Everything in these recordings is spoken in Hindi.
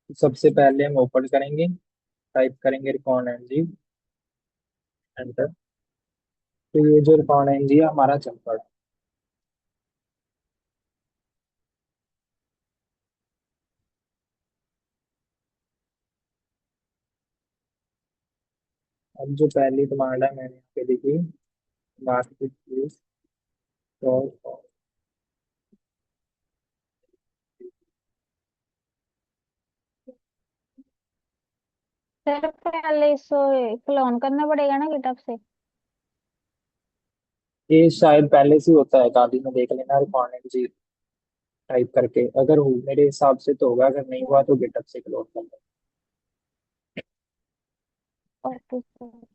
सबसे पहले हम ओपन करेंगे, टाइप करेंगे रिकॉन एनजी, एंटर। तो ये जो रिकॉन एनजी है हमारा चल पड़ा। अब जो पहली कमांड है मैंने यहाँ पे लिखी, मार्केट प्लेस डॉट। सर पहले इसको क्लोन करना पड़ेगा ना गिटहब से। ये शायद पहले से ही होता है, गाड़ी में देख लेना रिकॉन एनजी टाइप करके, अगर हो मेरे हिसाब से तो होगा, अगर नहीं हुआ तो गिटहब से क्लोन कर लो। और किस-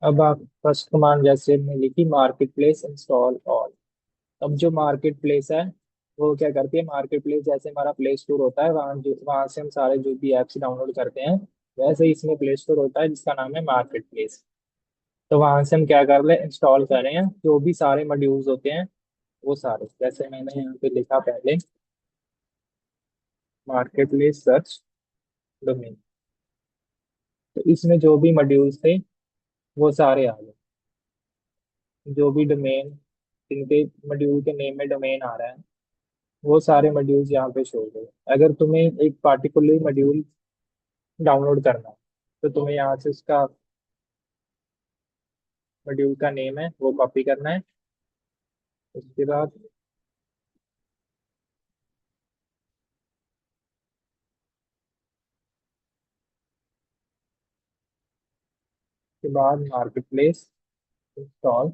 अब आप फर्स्ट कमांड जैसे हमने लिखी, मार्केट प्लेस इंस्टॉल ऑल। अब जो मार्केट प्लेस है वो क्या करती है, मार्केट प्लेस जैसे हमारा प्ले स्टोर होता है, वहाँ से हम सारे जो भी एप्स डाउनलोड करते हैं, वैसे ही इसमें प्ले स्टोर होता है जिसका नाम है मार्केट प्लेस। तो वहां से हम क्या कर रहे हैं, इंस्टॉल कर रहे हैं जो भी सारे मॉड्यूल्स होते हैं, वो सारे जैसे मैंने यहाँ पे लिखा पहले, मार्केट प्लेस सर्च डोमेन। तो इसमें जो भी मॉड्यूल्स थे वो सारे आ गए। जो भी डोमेन, जिनके मॉड्यूल के नेम में डोमेन आ रहा है, वो सारे मॉड्यूल्स यहाँ पे शो हो गए। अगर तुम्हें एक पार्टिकुलर मॉड्यूल डाउनलोड करना है तो तुम्हें यहाँ से उसका मॉड्यूल का नेम है वो कॉपी करना है। उसके बाद मार्केट प्लेस इंस्टॉल,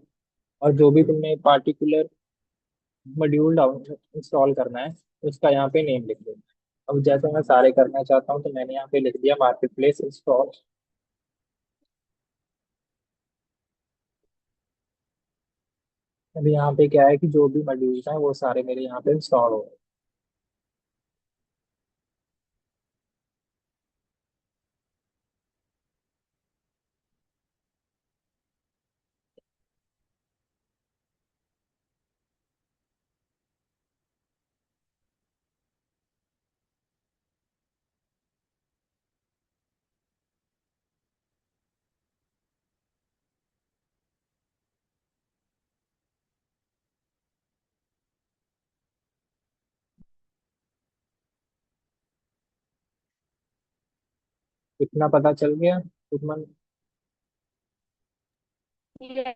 और जो भी तुमने पार्टिकुलर मॉड्यूल डाउन इंस्टॉल करना है उसका यहाँ पे नेम लिख देना है। अब जैसे मैं सारे करना चाहता हूँ तो मैंने यहाँ पे लिख दिया मार्केट प्लेस इंस्टॉल। अभी यहाँ पे क्या है कि जो भी मॉड्यूल्स हैं वो सारे मेरे यहाँ पे इंस्टॉल हो गए। इतना पता चल गया तुम। Yes,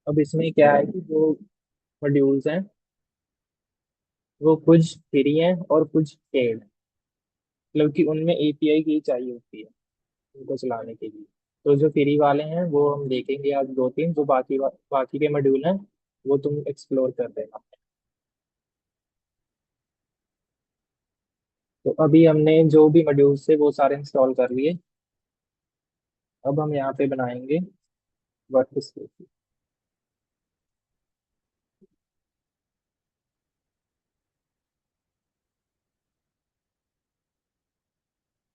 अब इसमें क्या है कि जो मॉड्यूल्स हैं वो कुछ फ्री हैं और कुछ पेड, मतलब कि उनमें एपीआई की चाहिए होती है उनको चलाने के लिए। तो जो फ्री वाले हैं वो हम देखेंगे आज दो तीन, जो बाकी के मॉड्यूल हैं वो तुम एक्सप्लोर कर देना। तो अभी हमने जो भी मॉड्यूल्स थे वो सारे इंस्टॉल कर लिए। अब हम यहाँ पे बनाएंगे वर्क स्पेस।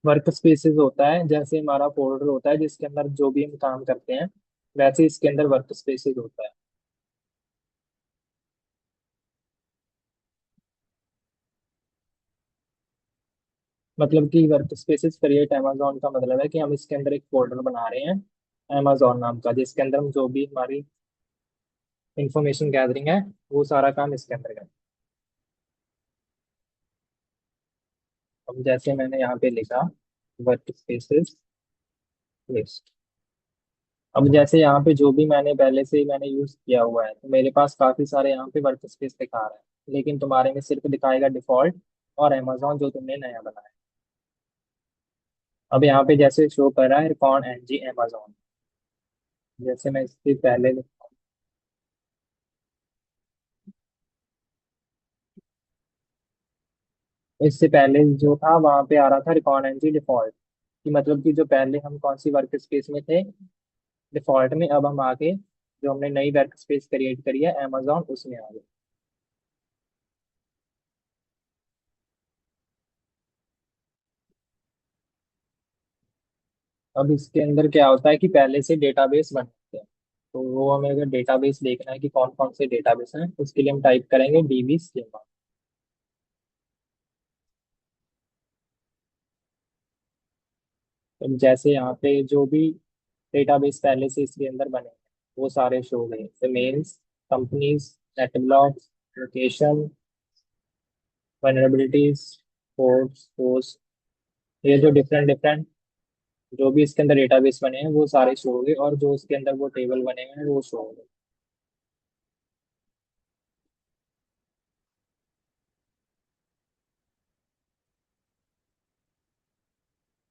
वर्क स्पेसेस होता है जैसे हमारा फोल्डर होता है जिसके अंदर जो भी हम काम करते हैं, वैसे इसके अंदर वर्क स्पेसेस होता है। मतलब कि वर्क स्पेसेस क्रिएट अमेजोन का मतलब है कि हम इसके अंदर एक फोल्डर बना रहे हैं अमेजोन नाम का, जिसके अंदर हम जो भी हमारी इंफॉर्मेशन गैदरिंग है वो सारा काम इसके अंदर है। अब जैसे मैंने यहाँ पे लिखा वर्क स्पेसेस लिस्ट। अब जैसे यहाँ पे जो भी मैंने पहले से ही मैंने यूज किया हुआ है तो मेरे पास काफी सारे यहाँ पे वर्क स्पेस दिखा रहा है, लेकिन तुम्हारे में सिर्फ दिखाएगा डिफॉल्ट और अमेजोन जो तुमने नया बनाया। अब यहाँ पे जैसे शो कर रहा है कौन एनजी अमेजोन, जैसे मैं इससे पहले, इससे पहले जो था वहां पे आ रहा था रिकॉर्ड एनजी डिफॉल्ट, कि मतलब कि जो पहले हम कौन सी वर्क स्पेस में थे डिफॉल्ट में, अब हम आगे जो हमने नई वर्क स्पेस क्रिएट करी है अमेजोन उसमें आ गए। अब इसके अंदर क्या होता है कि पहले से डेटाबेस बनते हैं। तो वो हमें अगर डेटाबेस देखना है कि कौन कौन से डेटाबेस हैं, उसके लिए हम टाइप करेंगे डीबी स्कीमा। तो जैसे यहाँ पे जो भी डेटाबेस पहले से इसके अंदर बने हैं वो सारे शो हो गए, mails, companies, net blocks, location, vulnerabilities, ports, post, ये जो डिफरेंट डिफरेंट जो भी इसके अंदर डेटाबेस बने हैं वो सारे शो हो गए, और जो इसके अंदर वो टेबल बने हुए हैं वो शो हो गए।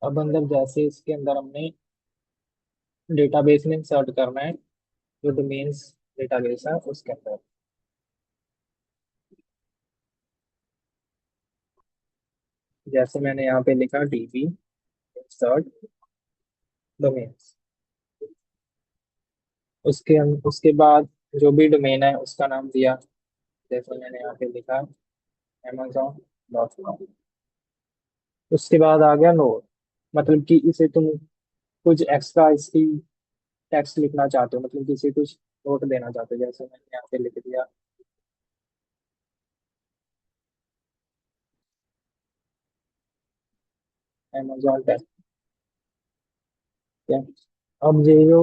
अब अंदर जैसे इसके अंदर हमने डेटाबेस में इंसर्ट करना है, जो डोमेन्स डेटाबेस है उसके अंदर, जैसे मैंने यहाँ पे लिखा डीबी इंसर्ट डोमेन्स। उसके बाद जो भी डोमेन है उसका नाम दिया, जैसे मैंने यहाँ पे लिखा amazon.com। उसके बाद आ गया नोट, मतलब कि इसे तुम कुछ एक्स्ट्रा इसकी टेक्स्ट लिखना चाहते हो, मतलब किसी कुछ नोट देना चाहते हो, जैसे मैंने यहाँ पे लिख दिया amazon टेक्स्ट। अब ये जो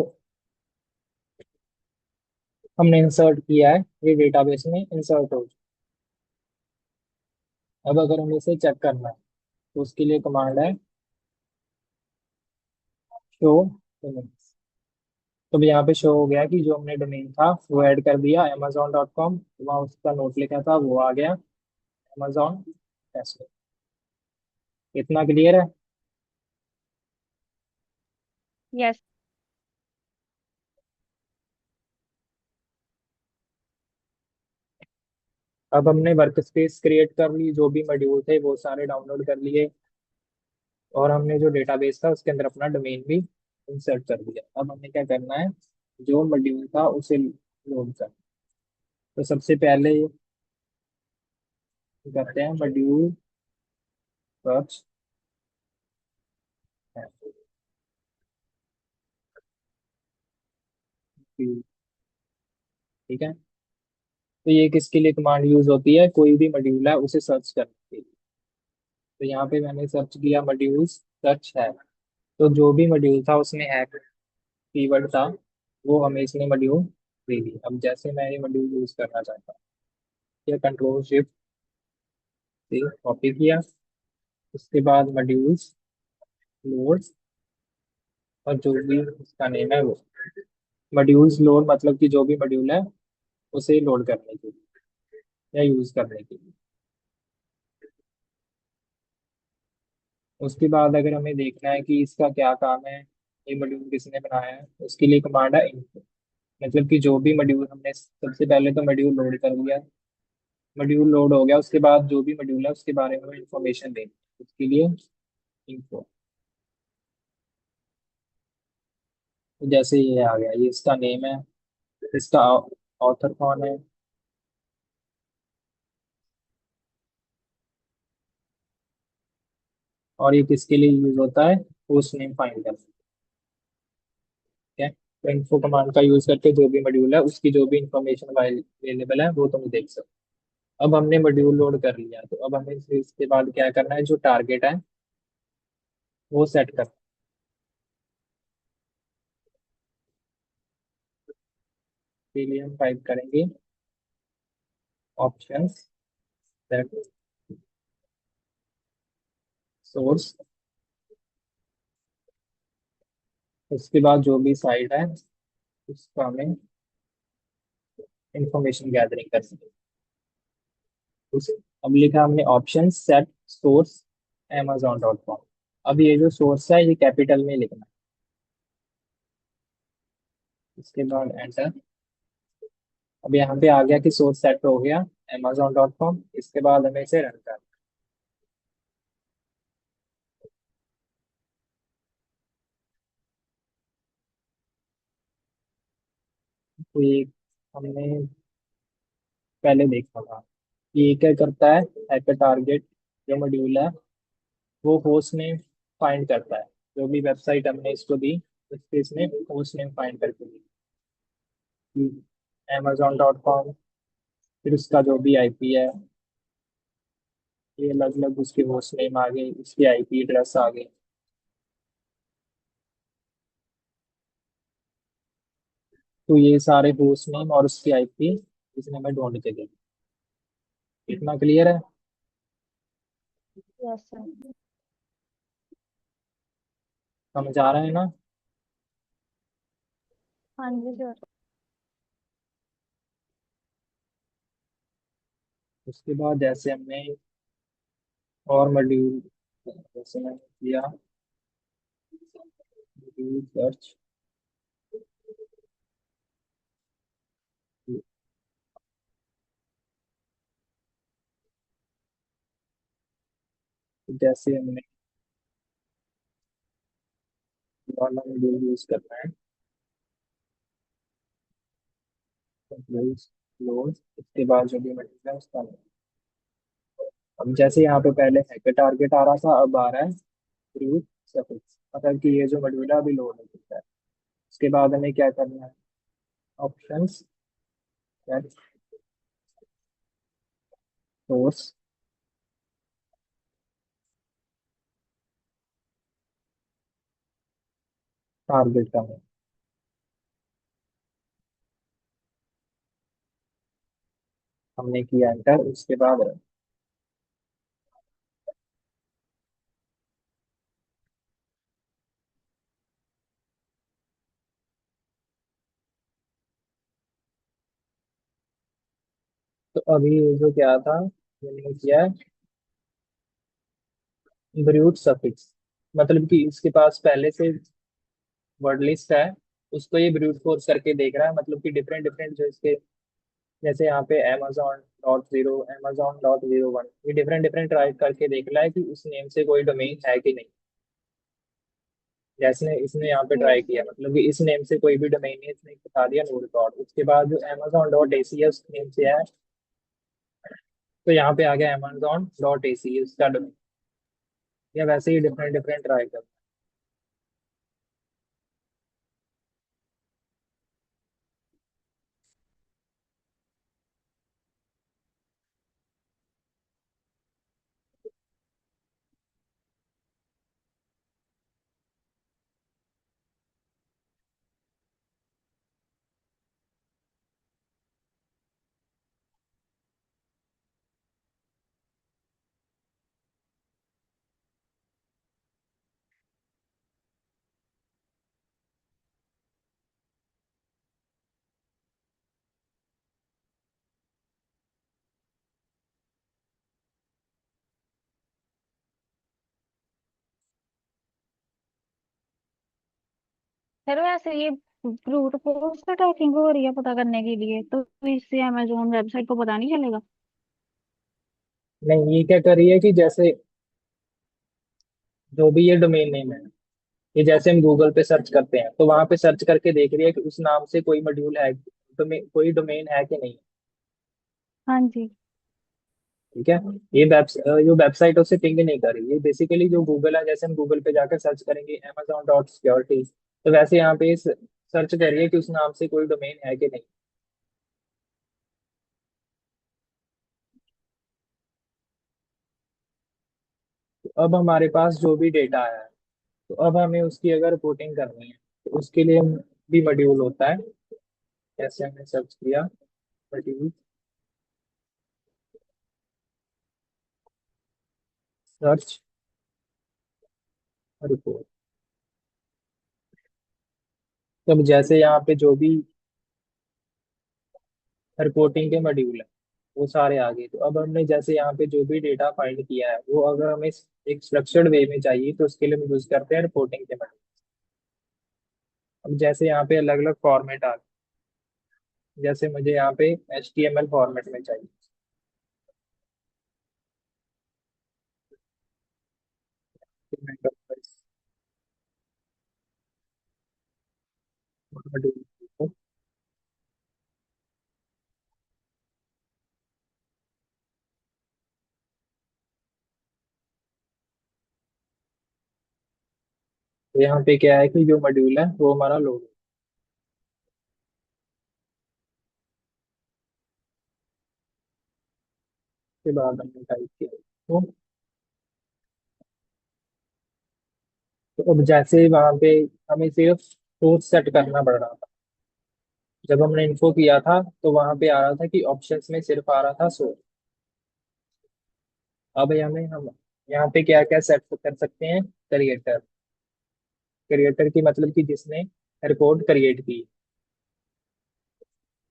हमने इंसर्ट किया है ये डेटाबेस में इंसर्ट हो चुका है। अब अगर हमें इसे चेक करना है तो उसके लिए कमांड है शो डोमेन्स। तो अब यहाँ पे शो हो गया कि जो हमने डोमेन था वो ऐड कर दिया amazon.com, वहाँ उसका नोट लिखा था वो आ गया amazon टेस्ट। इतना क्लियर है। यस। अब हमने वर्क स्पेस क्रिएट कर ली, जो भी मॉड्यूल थे वो सारे डाउनलोड कर लिए, और हमने जो डेटाबेस था उसके अंदर अपना डोमेन भी इंसर्ट कर दिया। अब हमें क्या करना है, जो मॉड्यूल था उसे लोड करना। तो सबसे पहले करते हैं मॉड्यूल सर्च है, ठीक है। तो ये किसके लिए कमांड यूज होती है, कोई भी मॉड्यूल है उसे सर्च करने के लिए। तो यहाँ पे मैंने सर्च किया मॉड्यूल सर्च है, तो जो भी मॉड्यूल था उसमें है कीवर्ड था, वो हमें इसने मॉड्यूल दे दी। अब जैसे मैं ये मॉड्यूल यूज करना चाहता हूँ, ये कंट्रोल शिफ्ट से कॉपी किया, उसके बाद मॉड्यूल्स लोड, और जो भी उसका नेम है वो मॉड्यूल्स लोड, मतलब कि जो भी मॉड्यूल है उसे लोड करने के लिए या यूज करने के लिए। उसके बाद अगर हमें देखना है कि इसका क्या काम है, ये मॉड्यूल किसने बनाया है, उसके लिए कमांड है इनपुट। मतलब कि जो भी मॉड्यूल हमने सबसे पहले तो मॉड्यूल लोड कर लिया, मॉड्यूल लोड हो गया, उसके बाद जो भी मॉड्यूल है उसके बारे में इंफॉर्मेशन देनी है, उसके लिए इन्फो। तो जैसे ये आ गया, ये इसका नेम है, इसका ऑथर कौन है, और ये किसके लिए यूज होता है, पोस्ट नेम फाइंड करना। ठीक है, तो इन्फो कमांड का यूज करके जो भी मॉड्यूल है उसकी जो भी इंफॉर्मेशन अवेलेबल है वो तुम देख सकते हो। अब हमने मॉड्यूल लोड कर लिया, तो अब हमें इसके बाद क्या करना है, जो टारगेट है वो सेट करना है। के लिए हम टाइप करेंगे ऑप्शंस सेट सोर्स, उसके बाद जो भी साइट है उसका हमें इंफॉर्मेशन गैदरिंग कर सके उस। अब लिखा हमने ऑप्शन सेट सोर्स amazon.com। अब ये जो सोर्स है ये कैपिटल में लिखना है, उसके बाद एंटर। अब यहाँ पे आ गया कि सोर्स सेट हो गया amazon.com। इसके बाद हमें इसे रन करना है। तो ये हमने पहले देखा था, ये क्या करता है, हैकर टारगेट जो मॉड्यूल है वो होस्ट नेम फाइंड करता है, जो भी वेबसाइट हमने इसको दी, उसके इसने होस्ट नेम फाइंड करके दी, amazon.com। फिर उसका जो भी आईपी है, ये अलग अलग उसके होस्ट नेम आ गए, उसकी आईपी एड्रेस आ गई। तो ये सारे होस्ट नेम और उसकी आईपी इसने हमें ढूंढ के दी। इतना क्लियर है? Yes sir. समझ आ रहा है ना? हाँ जी सर। उसके बाद जैसे हमने और मॉड्यूल, जैसे मैंने किया मॉड्यूल सर्च, जैसे हमने वाला मॉड्यूल यूज करना है, क्लोज, इसके बाद जो भी मॉड्यूल है उसका name। अब जैसे यहाँ पे पहले हैकर टारगेट आ रहा था, अब आ रहा है रूट सफिक्स, मतलब कि ये जो मॉड्यूल है अभी लोड हो चुका है। उसके बाद हमें क्या करना है, ऑप्शंस, सोर्स, टारगेट करना है। हमने किया एंटर, उसके बाद तो अभी ये जो क्या था, मैंने किया ब्रूट सफिक्स, मतलब कि इसके पास पहले से वर्ड लिस्ट है, उसको ये ब्रूट फोर्स करके देख रहा है, मतलब कि डिफरेंट डिफरेंट जो इसके, जैसे यहाँ पे amazon.0, amazon.01, ये डिफरेंट डिफरेंट ट्राई करके देख रहा है कि उस नेम से कोई डोमेन है कि नहीं। जैसे इसने यहाँ पे ट्राई यस किया, सर। मतलब कि इस नेम से कोई भी डोमेन नहीं, इसने बता दिया नो रिकॉर्ड। उसके बाद जो amazon.ac है उस नेम से है, तो यहाँ पे आ गया amazon.ac उसका डोमेन। या वैसे ही डिफरेंट डिफरेंट ट्राई कर। सर वैसे ये ब्रूट फोर्स से ट्रैकिंग हो रही है पता करने के लिए, तो इससे अमेजोन वेबसाइट को पता नहीं चलेगा? नहीं, ये क्या कर रही है कि जैसे जो भी ये डोमेन नेम है, ये जैसे हम गूगल पे सर्च करते हैं तो वहां पे सर्च करके देख रही है कि उस नाम से कोई मॉड्यूल है, कोई डोमेन है कि नहीं। हाँ जी। ठीक है। ये जो वेबसाइट है उसे पिंग नहीं कर रही, ये बेसिकली जो गूगल है, जैसे हम गूगल पे जाकर सर्च करेंगे amazon.security, तो वैसे यहाँ पे सर्च कर रही है कि उस नाम से कोई डोमेन है कि नहीं। तो अब हमारे पास जो भी डेटा है, तो अब हमें उसकी अगर रिपोर्टिंग करनी है, तो उसके लिए भी मॉड्यूल होता है। जैसे हमने सर्च किया मॉड्यूल सर्च रिपोर्ट, तब जैसे यहाँ पे जो भी रिपोर्टिंग के मॉड्यूल है वो सारे आ गए। तो अब हमने जैसे यहाँ पे जो भी डेटा फाइंड किया है, वो अगर हमें एक स्ट्रक्चर्ड वे में चाहिए, तो उसके लिए हम यूज करते हैं रिपोर्टिंग के मॉड्यूल। अब जैसे यहाँ पे अलग अलग फॉर्मेट आ गए, जैसे मुझे यहाँ पे HTML फॉर्मेट में चाहिए, तो मैं करूँगा इस मॉड्यूल को। तो यहाँ पे क्या है कि जो मॉड्यूल है वो हमारा लोड के बाद हमने टाइप किया। तो अब जैसे वहां पे हमें सिर्फ सोर्स सेट करना पड़ रहा था। जब हमने इन्फो किया था तो वहां पे आ रहा था कि ऑप्शंस में सिर्फ आ रहा था सोर्स। अब हमें हम यहाँ पे क्या क्या सेट कर सकते हैं। क्रिएटर। क्रिएटर की मतलब कि जिसने रिपोर्ट क्रिएट की।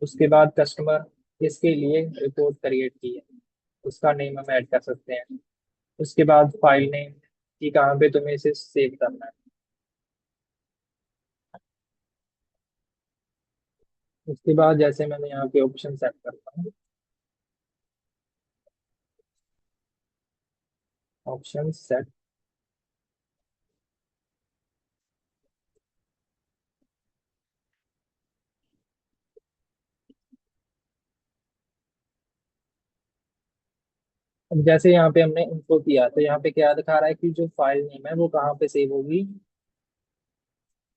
उसके बाद कस्टमर जिसके लिए रिपोर्ट क्रिएट की है उसका नेम हम ऐड कर सकते हैं। उसके बाद फाइल नेम कि कहाँ पे तुम्हें इसे सेव करना है। उसके बाद जैसे मैंने यहाँ पे ऑप्शन सेट करता हूँ। Option set. अब जैसे यहाँ पे हमने इनको किया तो यहाँ पे क्या दिखा रहा है कि जो फाइल नेम है वो कहाँ पे सेव होगी।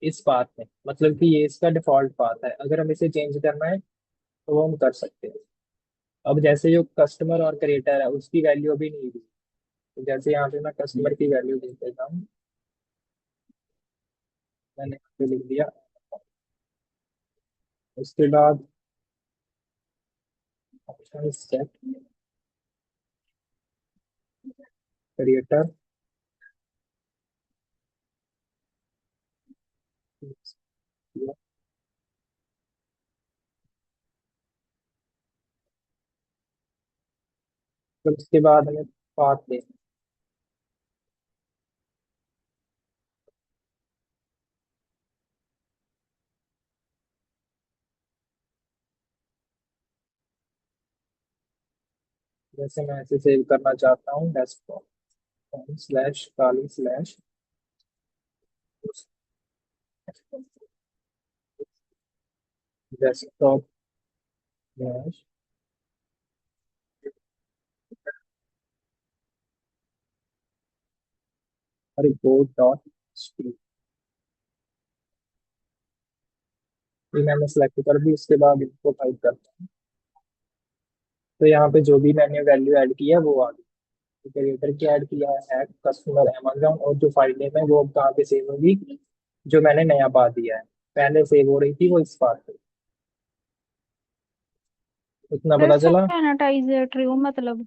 इस पाथ में मतलब कि ये इसका डिफॉल्ट पाथ है। अगर हम इसे चेंज करना है तो वो हम कर सकते हैं। अब जैसे जो कस्टमर और क्रिएटर है उसकी वैल्यू अभी नहीं दी। तो जैसे यहाँ पे मैं कस्टमर की वैल्यू दे देता हूँ। मैंने यहाँ पे लिख दिया। उसके बाद ऑप्शन सेट क्रिएटर। फिर उसके बाद हमें पाथ दे। जैसे मैं इसे सेव करना चाहता हूँ desktop slash Kali slash desktop slash report dot. ये मैंने सेलेक्ट कर दी। उसके बाद इसको टाइप करता हूँ। तो यहाँ पे जो भी मैंने वैल्यू ऐड किया है वो आ गई। तो क्रिएटर की ऐड किया है ऐड कस्टमर अमेजोन और जो फाइल नेम है वो अब कहाँ पे सेव होगी। जो मैंने नया पा दिया है। पहले सेव हो रही थी वो इस पार्ट पे। इतना फिर पता चला। सैनिटाइजर ट्रू मतलब।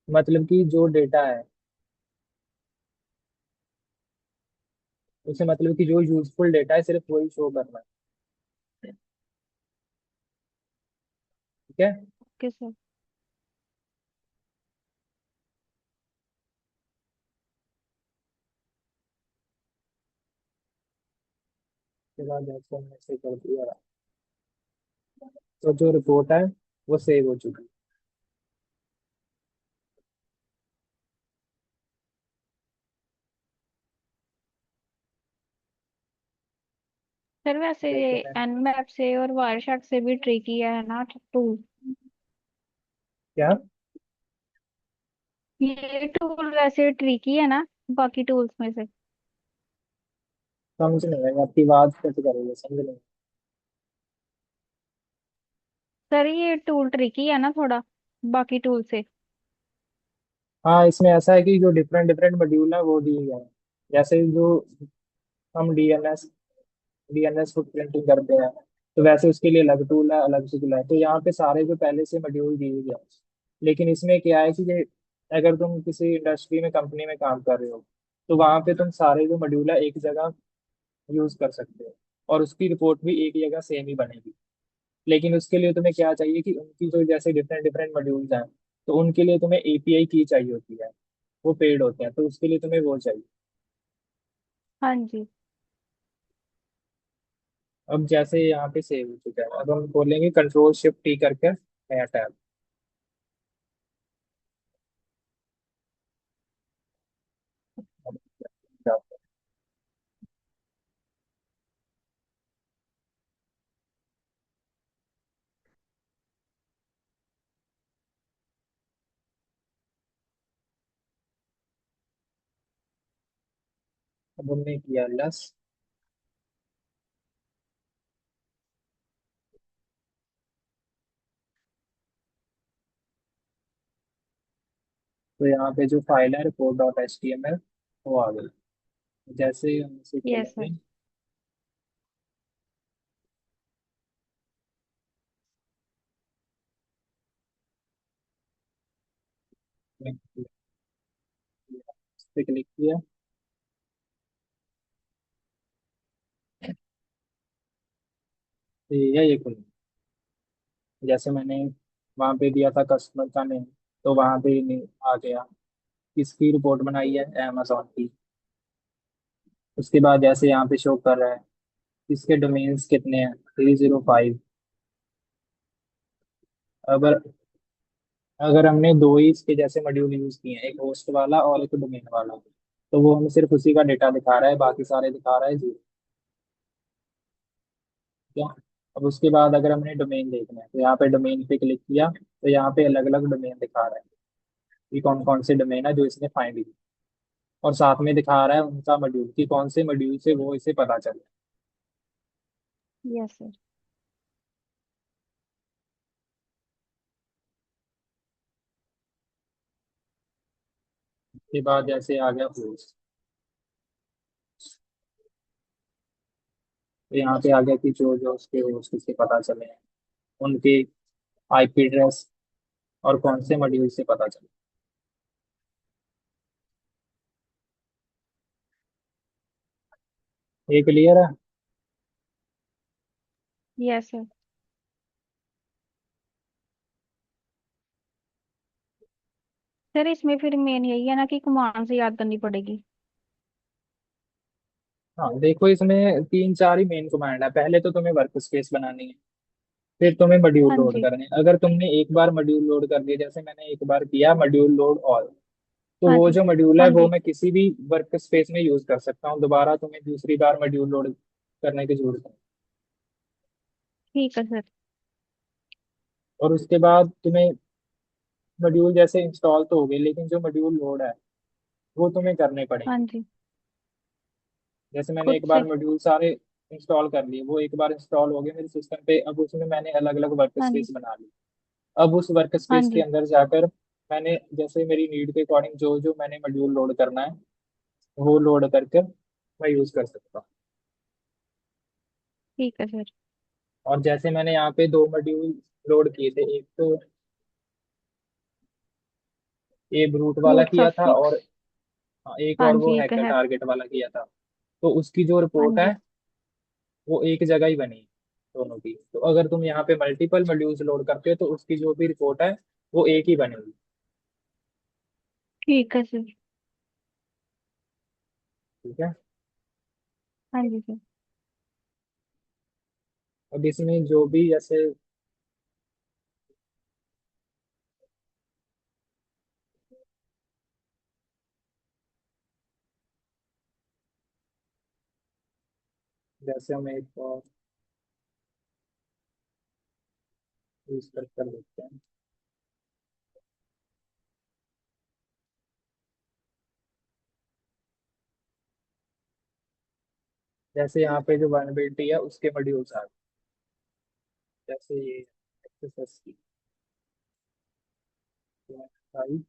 मतलब कि जो डेटा है उसे मतलब कि जो यूजफुल डेटा है सिर्फ वही शो करना है। ठीक है। Okay sir. उसके बाद जैसे हमने ऐसे कर दिया तो जो रिपोर्ट है वो सेव हो चुकी है। सर वैसे ये जैसे मैं एनमैप से और वायरशॉट से भी ट्रिकी है ना टूल। क्या ये टूल वैसे ट्रिकी है ना बाकी टूल्स में से। समझ नहीं आई आपकी बात कैसे करेंगे समझ नहीं। सर ये टूल ट्रिकी है ना थोड़ा बाकी टूल से। हाँ इसमें ऐसा है कि जो डिफरेंट डिफरेंट मॉड्यूल है वो दिए गए हैं। जैसे जो हम डीएनएस फुटप्रिंटिंग करते हैं तो वैसे उसके लिए अलग टूल है अलग से टूल है। तो यहाँ पे सारे जो पहले से मॉड्यूल दिए गए हैं। लेकिन इसमें क्या है कि अगर तुम किसी इंडस्ट्री में कंपनी में काम कर रहे हो तो वहां पे तुम सारे जो मॉड्यूल है एक जगह यूज कर सकते हो। और उसकी रिपोर्ट भी एक जगह सेम ही बनेगी। लेकिन उसके लिए तुम्हें क्या चाहिए कि उनकी जो जैसे डिफरेंट डिफरेंट मॉड्यूल्स हैं तो उनके लिए तुम्हें एपीआई की चाहिए होती है। वो पेड होते हैं तो उसके लिए तुम्हें वो चाहिए। हाँ जी। अब जैसे यहाँ पे सेव हो चुका है अब हम बोलेंगे कंट्रोल शिफ्ट टी करके नया टैब। अब हमने किया लेस, तो यहाँ पे जो फाइल है report dot H T M L वो आ गई। जैसे ही हम इसे यस सर। खोलेंगे, इस पे क्लिक किया, तो ये खुल, जैसे मैंने वहां पे दिया था कस्टमर का नेम, तो वहां पे आ गया। किसकी रिपोर्ट बनाई है, amazon की। उसके बाद जैसे यहाँ पे शो कर रहा है इसके डोमेन्स कितने हैं, 305। अगर अगर हमने दो ही इसके जैसे मॉड्यूल यूज किए हैं, एक होस्ट वाला और एक डोमेन वाला, तो वो हमें सिर्फ उसी का डेटा दिखा रहा है, बाकी सारे दिखा रहा है जी। क्या, अब उसके बाद अगर हमने डोमेन देखना है तो यहाँ पे डोमेन पे क्लिक किया, तो यहाँ पे अलग अलग डोमेन दिखा रहा है कि कौन कौन से डोमेन है जो इसने फाइंड किए, और साथ में दिखा रहा है उनका मॉड्यूल कि कौन से मॉड्यूल से वो इसे पता चले। Yes sir. उसके बाद जैसे आ गया होस्ट, तो यहाँ पे आ गया कि जो जो उसके होस्ट से पता चले हैं उनके आईपी एड्रेस और कौन से मॉड्यूल से पता चले। ये क्लियर है। Yes sir. सर इसमें फिर मेन यही है ना कि कमांड से याद करनी पड़ेगी। हाँ देखो, इसमें तीन चार ही मेन कमांड है। पहले तो तुम्हें वर्क स्पेस बनानी है, फिर तुम्हें मॉड्यूल हाँ लोड जी। करने हैं। अगर तुमने एक बार मॉड्यूल लोड कर दिया, जैसे मैंने एक बार किया मॉड्यूल लोड ऑल, तो हाँ वो जी। जो मॉड्यूल है हाँ वो जी। मैं किसी भी वर्क स्पेस में यूज कर सकता हूँ। दोबारा तुम्हें दूसरी बार मॉड्यूल लोड करने की जरूरत नहीं। ठीक है सर। और उसके बाद तुम्हें मॉड्यूल जैसे इंस्टॉल तो हो गए, लेकिन जो मॉड्यूल लोड है वो तुम्हें करने हाँ पड़ेंगे। जी। जैसे मैंने खुद एक बार से। मॉड्यूल सारे इंस्टॉल कर लिए, वो एक बार इंस्टॉल हो गए मेरे सिस्टम पे, अब उसमें मैंने अलग अलग वर्क हाँ जी। स्पेस बना ली। अब उस वर्क हाँ स्पेस के जी। अंदर जाकर मैंने जैसे मेरी नीड के अकॉर्डिंग जो जो मैंने मॉड्यूल लोड करना है वो लोड करके मैं यूज कर सकता हूँ। ठीक है सर। और जैसे मैंने यहाँ पे दो मॉड्यूल लोड किए थे, एक तो ये ब्रूट वाला रूट किया था, सफिक्स। और हाँ, एक हाँ और वो जी एक हैकर है। टारगेट वाला किया था। तो उसकी जो हाँ रिपोर्ट है जी। वो एक जगह ही बनी, दोनों की। तो अगर तुम यहाँ पे मल्टीपल मॉड्यूल्स लोड करते हो तो उसकी जो भी रिपोर्ट है वो एक ही बनेगी। ठीक है सर। ठीक है। हाँ जी सर। अब इसमें जो भी जैसे जैसे हम एक और यूज कर देखते हैं। जैसे यहाँ पे जो वनबिलिटी है उसके मॉड्यूल्स आ गए, जैसे ये एक्सेस की आई।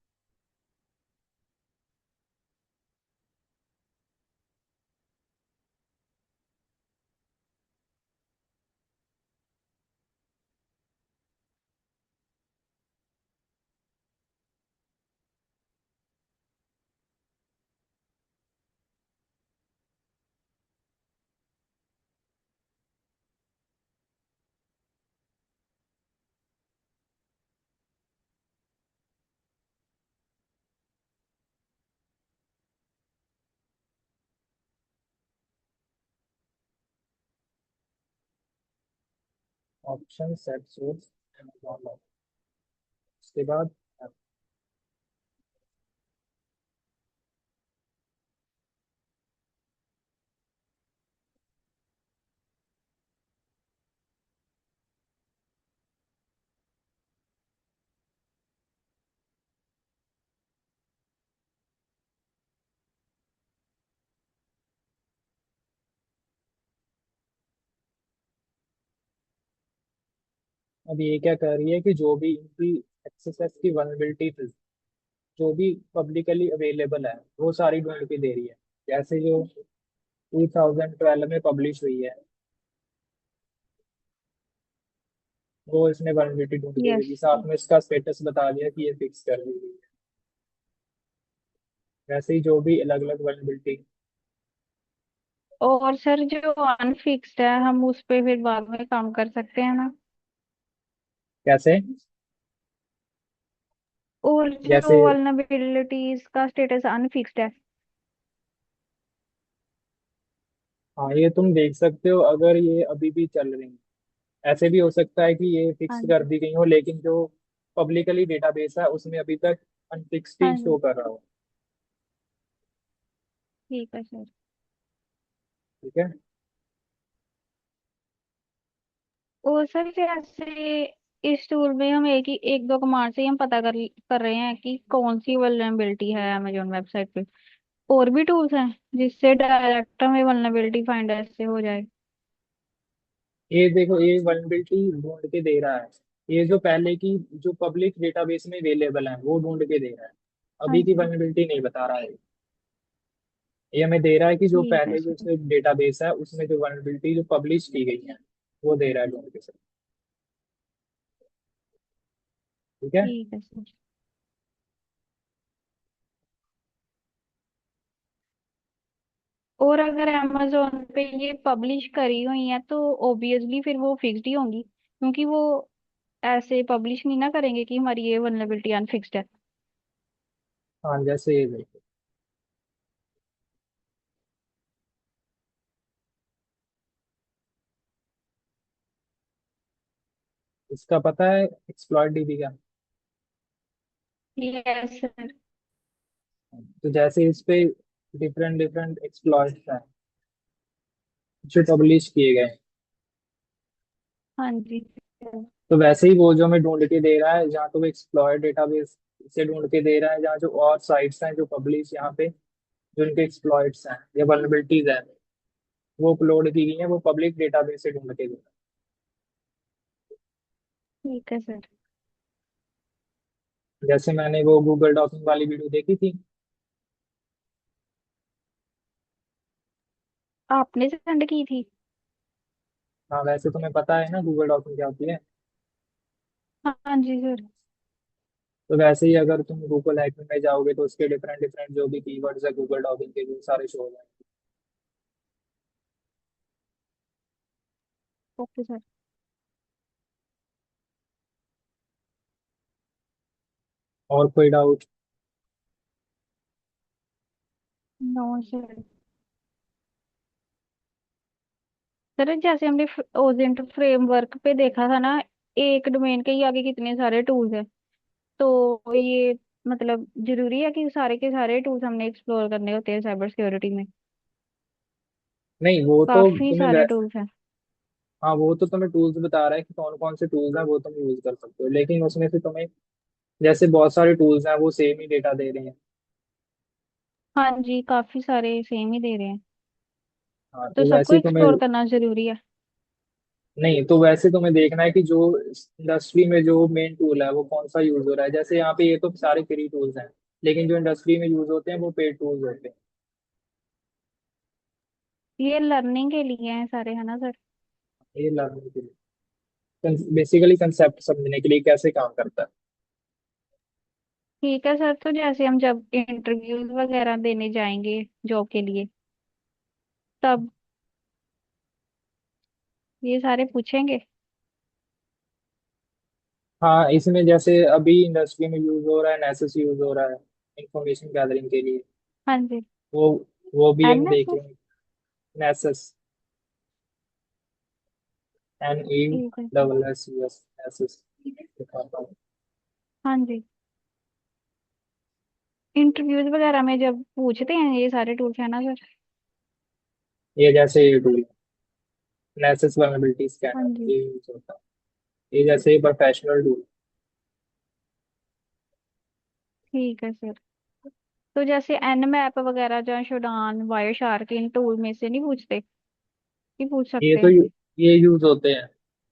ऑप्शन सेट सोर्स अमेज़न, उसके बाद अब ये क्या कर रही है कि जो भी इनकी एक्सेस की वनरेबिलिटी थी, जो भी पब्लिकली अवेलेबल है, वो सारी ढूंढ के दे रही है। जैसे जो 2012 में पब्लिश हुई है, वो इसने वनरेबिलिटी ढूंढ के दे यस। दी, साथ में इसका स्टेटस बता दिया कि ये फिक्स कर दी गई है। वैसे ही जो भी अलग अलग वनरेबिलिटी। और सर जो अनफिक्स्ड है हम उस पे फिर बाद में काम कर सकते हैं ना? कैसे? और जो जैसे, वल्नरेबिलिटीज का स्टेटस अनफिक्स्ड है। हाँ ये तुम देख सकते हो अगर ये अभी भी चल रही है। ऐसे भी हो सकता है कि ये फिक्स हाँ कर जी। दी गई हो, लेकिन जो पब्लिकली डेटाबेस है उसमें अभी तक अनफिक्स्ड ही हाँ शो जी। कर रहा हो। ठीक है सर। ठीक है। और सर जैसे इस टूल में हम एक दो कमांड से ही हम पता कर रहे हैं कि कौन सी वल्नरेबिलिटी है अमेजोन वेबसाइट पे। और भी टूल्स हैं जिससे डायरेक्ट हमें वल्नरेबिलिटी फाइंडर से हो जाए? ये देखो, ये वनरेबिलिटी ढूंढ के दे रहा है। ये जो पहले की जो पब्लिक डेटाबेस में अवेलेबल है वो ढूंढ के दे रहा है। हाँ अभी की जी। वनरेबिलिटी नहीं बता रहा है। ये हमें दे रहा है कि जो ठीक है पहले जो सर। डेटाबेस है उसमें जो वनरेबिलिटी जो पब्लिश की गई है, वो दे रहा है ढूंढ के सर। ठीक है। ठीक है सर। और अगर amazon पे ये पब्लिश करी हुई है तो ऑब्वियसली फिर वो फिक्स्ड ही होंगी, क्योंकि वो ऐसे पब्लिश नहीं ना करेंगे कि हमारी ये वल्नरेबिलिटी अनफिक्स्ड है। हाँ जैसे ये देखो, इसका पता है एक्सप्लॉइट डीबी का। Yes sir. तो जैसे इस पे डिफरेंट डिफरेंट एक्सप्लॉइट्स हैं जो पब्लिश किए गए हैं, हाँ जी। तो वैसे ही वो जो हमें ढूंढ के दे रहा है, जहाँ तो वो एक्सप्लॉयट डेटाबेस से ढूंढ के दे रहा है, जहाँ जो और साइट्स हैं जो पब्लिश यहाँ पे जो इनके एक्सप्लॉइट्स हैं या वल्नरेबिलिटीज हैं वो अपलोड की गई हैं, वो पब्लिक डेटाबेस से ढूंढ के दे रहा ठीक है सर। है। जैसे मैंने वो गूगल डॉकिंग वाली वीडियो देखी थी। आपने सेंड की थी? हाँ, वैसे तुम्हें पता है ना गूगल डॉकिंग क्या होती है। हाँ जी सर। तो वैसे ही अगर तुम गूगल हैकिंग में जाओगे तो उसके डिफरेंट डिफरेंट जो भी कीवर्ड्स है गूगल डॉकिंग के, वो सारे शो हो जाएंगे। Okay sir. और कोई डाउट? No sir. सर जैसे हमने ओजेंट फ्रेमवर्क पे देखा था ना, एक डोमेन के ही आगे कितने सारे टूल्स हैं। तो ये मतलब जरूरी है कि सारे के सारे टूल्स हमने एक्सप्लोर करने होते हैं साइबर सिक्योरिटी में? नहीं, वो तो काफी तुम्हें सारे टूल्स हैं। हाँ, वो तो तुम्हें टूल्स बता रहा है कि कौन कौन से टूल्स हैं, वो तुम यूज कर सकते हो, लेकिन उसमें से तुम्हें जैसे बहुत सारे टूल्स हैं वो सेम ही डेटा दे रहे हैं। हाँ जी, काफी सारे सेम ही दे रहे हैं। हाँ, तो तो सबको वैसे ही तुम्हें, एक्सप्लोर करना जरूरी है। नहीं तो वैसे तुम्हें देखना है कि जो इंडस्ट्री में जो मेन टूल है वो कौन सा यूज हो रहा है। जैसे यहाँ पे ये तो सारे फ्री टूल्स हैं, लेकिन जो इंडस्ट्री में यूज होते हैं वो पेड टूल्स होते हैं। ये लर्निंग के लिए हैं सारे, है ना सर? ये लर्निंग के लिए, बेसिकली कंसेप्ट समझने के लिए कैसे काम करता है। ठीक है सर। तो जैसे हम जब इंटरव्यूज वगैरह देने जाएंगे जॉब के लिए, तब ये सारे पूछेंगे? हाँ, इसमें जैसे अभी इंडस्ट्री में यूज हो रहा है, नेसेस यूज हो रहा है इंफॉर्मेशन गैदरिंग के लिए। हाँ जी। वो वो भी हम एनएसएस। देखेंगे। नेसेस, NE ठीक है सर। डबल SUS, नेसेस दिखाता हूँ। हाँ जी। इंटरव्यूज वगैरह में जब पूछते हैं ये सारे टूल्स, है ना सर? ये जैसे ये टूल नेसेस वल्नरेबिलिटी हाँ स्कैनर, जी। ये यूज होता है। ये जैसे प्रोफेशनल टूल। ठीक है सर। तो जैसे एनमैप वगैरह जो शोडान वायर शार्क इन टूल में से नहीं पूछते? नहीं पूछ ये सकते तो हैं? ये यूज होते हैं।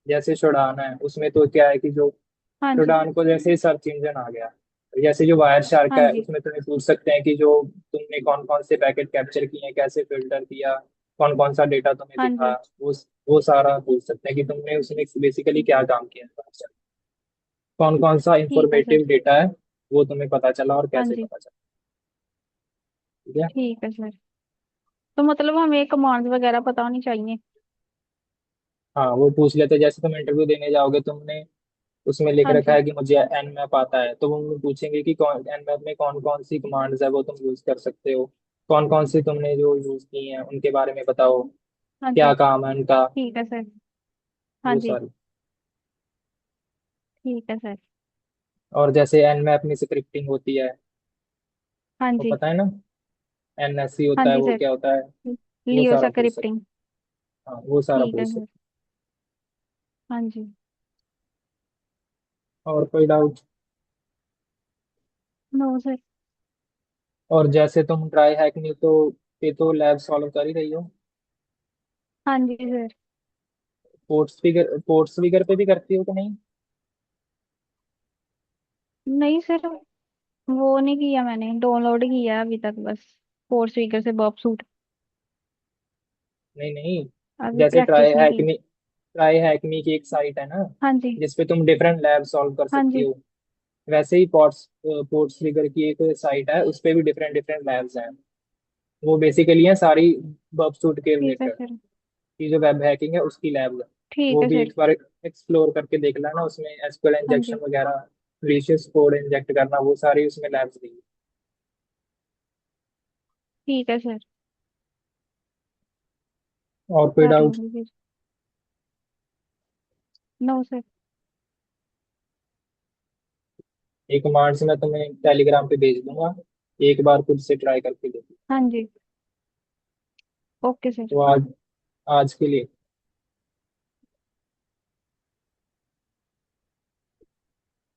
जैसे शोडान है, उसमें तो क्या है कि जो हाँ जी। शोडान को जैसे सर्च इंजन आ गया, जैसे जो वायर शार्क हाँ है जी। उसमें तुम्हें पूछ सकते हैं कि जो तुमने कौन कौन से पैकेट कैप्चर किए हैं, कैसे फिल्टर किया, कौन कौन सा डेटा तुम्हें हाँ दिखा, जी। वो सारा पूछ सकते हैं कि तुमने उसमें बेसिकली क्या काम किया है, कौन कौन सा ठीक है सर। इंफॉर्मेटिव डेटा है वो तुम्हें पता चला और हाँ कैसे जी। पता चला। ठीक है। ठीक है सर। तो मतलब हमें कमांड्स वगैरह पता होनी चाहिए। हाँ वो पूछ लेते हैं, जैसे तुम इंटरव्यू देने जाओगे, तुमने उसमें लिख हाँ रखा जी। है कि मुझे एन मैप आता है, तो वो मुझे पूछेंगे कि कौन एन मैप में कौन कौन सी कमांड्स है वो तुम यूज कर सकते हो, कौन कौन सी तुमने जो यूज की हैं उनके बारे में बताओ, हाँ जी। क्या काम है उनका, ठीक है सर। हाँ वो जी। सारी। ठीक है सर। और जैसे एन मैप में स्क्रिप्टिंग होती है, हाँ वो जी। पता है ना, एनएससी हाँ होता है जी वो सर। क्या होता है, वो लियो सारा पूछ सकते। स्क्रिप्टिंग। हाँ वो सारा ठीक है पूछ सर। सकते। हाँ जी। और कोई डाउट? No sir. और जैसे तुम ट्राई हैक नहीं तो ये तो लैब सॉल्व कर ही रही हो, हाँ जी सर। पोर्ट्स फिगर पे भी करती हो कि नहीं? नहीं सर, वो नहीं किया मैंने, डाउनलोड किया है अभी तक बस। फोर स्पीकर से बॉब सूट। नहीं नहीं, अभी जैसे प्रैक्टिस नहीं की। ट्राई हैकमी की एक साइट है ना, हाँ जी। जिसपे तुम डिफरेंट लैब सॉल्व कर हाँ सकती जी। हो, वैसे ही पोर्ट्स फिगर की एक साइट है, उस पे भी डिफरेंट डिफरेंट लैब्स हैं। वो बेसिकली है सारी बग शूट के ठीक है रिलेटेड, सर। की जो वेब हैकिंग है उसकी लैब है। ठीक वो है भी सर। एक बार एक्सप्लोर करके देख लेना, उसमें एसक्यूएल हाँ इंजेक्शन जी। वगैरह, malicious कोड इंजेक्ट करना, वो सारी उसमें लैब्स दी हैं। ठीक है सर। और कोई कर डाउट? लूंगी फिर। No sir. एक कमांड से मैं तुम्हें टेलीग्राम पे भेज दूंगा, एक बार खुद से ट्राई करके देखो। हाँ जी। Okay sir. तो आज आज के लिए